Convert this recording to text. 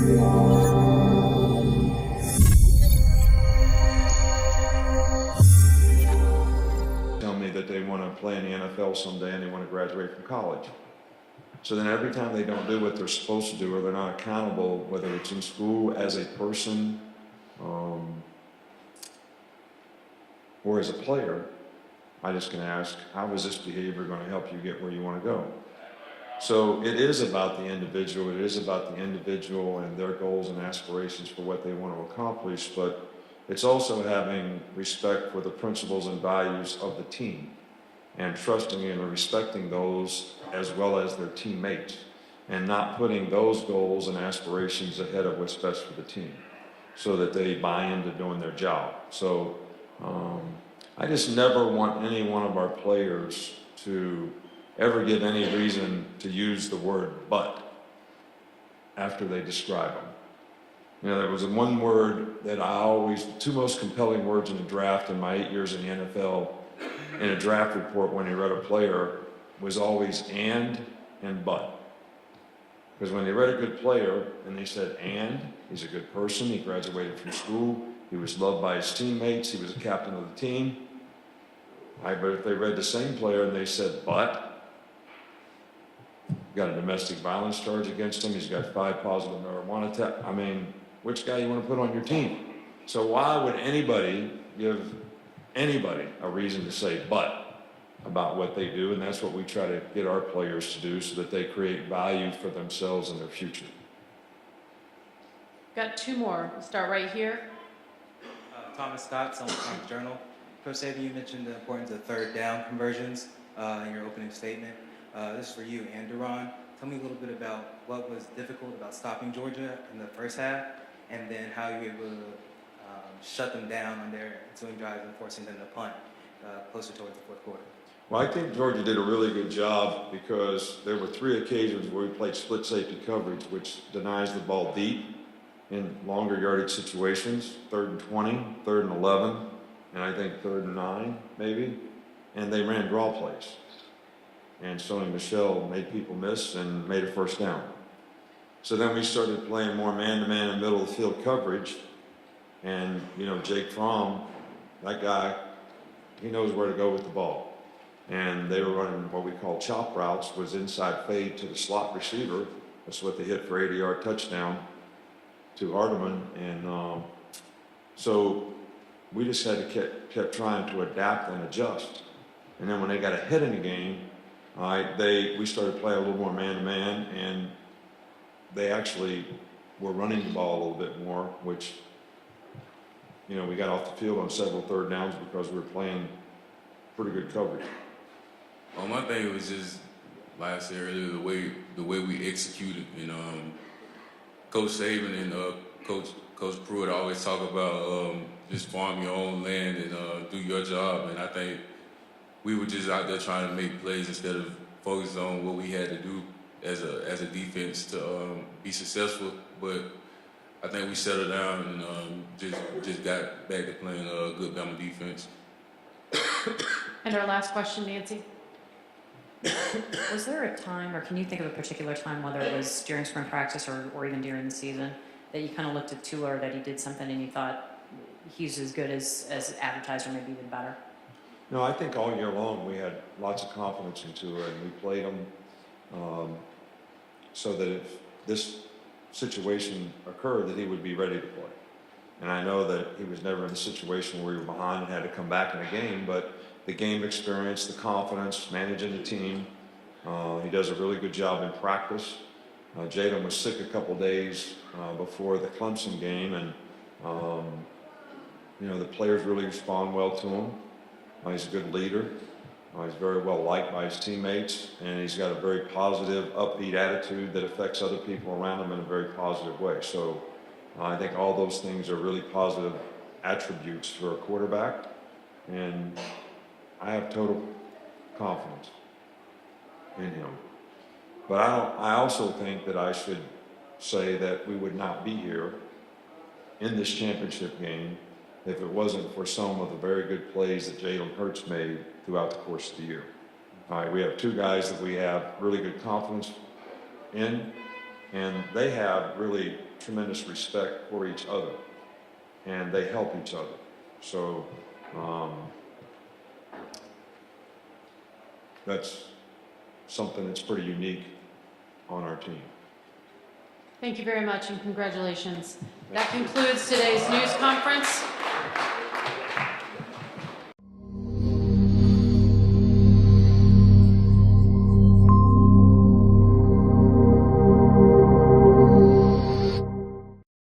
Tell me that they want to play in the NFL someday and they want to graduate from college. So then every time they don't do what they're supposed to do or they're not accountable, whether it's in school, as a person, or as a player, I just can ask, how is this behavior going to help you get where you want to go? So it is about the individual. It is about the individual and their goals and aspirations for what they want to accomplish, but it's also having respect for the principles and values of the team and trusting and respecting those as well as their teammates and not putting those goals and aspirations ahead of what's best for the team so that they buy into doing their job. So I just never want any one of our players to ever give any reason to use the word but after they describe them. You know, there was one word that the two most compelling words in the draft in my 8 years in the NFL, in a draft report when they read a player, was always and but. Because when they read a good player and they said and, he's a good person, he graduated from school, he was loved by his teammates, he was a captain of the team. But if they read the same player and they said but, got a domestic violence charge against him, he's got 5 positive marijuana tests. I mean, which guy you want to put on your team? So why would anybody give anybody a reason to say but about what they do? And that's what we try to get our players to do so that they create value for themselves and their future. Got 2 more. We'll start right here. Thomas Scott, Sun Times Journal. Coach Saban, you mentioned the importance of third down conversions in your opening statement. This is for you and Duran. Tell me a little bit about what was difficult about stopping Georgia in the first half, and then how you were able to shut them down on their ensuing drives and forcing them to punt closer towards the fourth quarter. Well, I think Georgia did a really good job because there were 3 occasions where we played split safety coverage, which denies the ball deep in longer yardage situations, 3rd and 20, 3rd and 11, and I think 3rd and 9, maybe, and they ran draw plays. And Sony Michel made people miss and made a first down. So then we started playing more man-to-man and middle of the field coverage, and, you know, Jake Fromm, that guy, he knows where to go with the ball. And they were running what we call chop routes, was inside fade to the slot receiver. That's what they hit for 80-yard touchdown to Hardeman. And so we just had to kept trying to adapt and adjust. And then when they got a hit in the game, we started playing a little more man-to-man, and they actually were running the ball a little bit more, which, you know, we got off the field on several 3rd downs because we were playing pretty good coverage. Well, my thing was just, like I said earlier, the way we executed. And Coach Saban and Coach Pruitt always talk about just farm your own land and do your job. And I think we were just out there trying to make plays instead of focus on what we had to do as a defense to be successful. But I think we settled down and just got back to playing good Bama defense. And our last question, Nancy. Was there a time, or can you think of a particular time, whether it was during spring practice or even during the season, that you kind of looked at Tua, or that he did something and you thought he's as good as advertised, or maybe even better? No, I think all year long we had lots of confidence in Tua, and we played him so that if this situation occurred, that he would be ready to play. And I know that he was never in a situation where he was behind and had to come back in a game, but the game experience, the confidence, managing the team, he does a really good job in practice. Jalen was sick a couple days before the Clemson game, and you know, the players really respond well to him. He's a good leader. He's very well liked by his teammates, and he's got a very positive, upbeat attitude that affects other people around him in a very positive way. So I think all those things are really positive attributes for a quarterback, and I have total confidence in him. But I also think that I should say that we would not be here in this championship game if it wasn't for some of the very good plays that Jalen Hurts made throughout the course of the year. All right, we have 2 guys that we have really good confidence in, And they have really tremendous respect for each other, and they help each other. So that's something that's pretty unique on our team. Thank you very much and congratulations. That concludes today's news conference.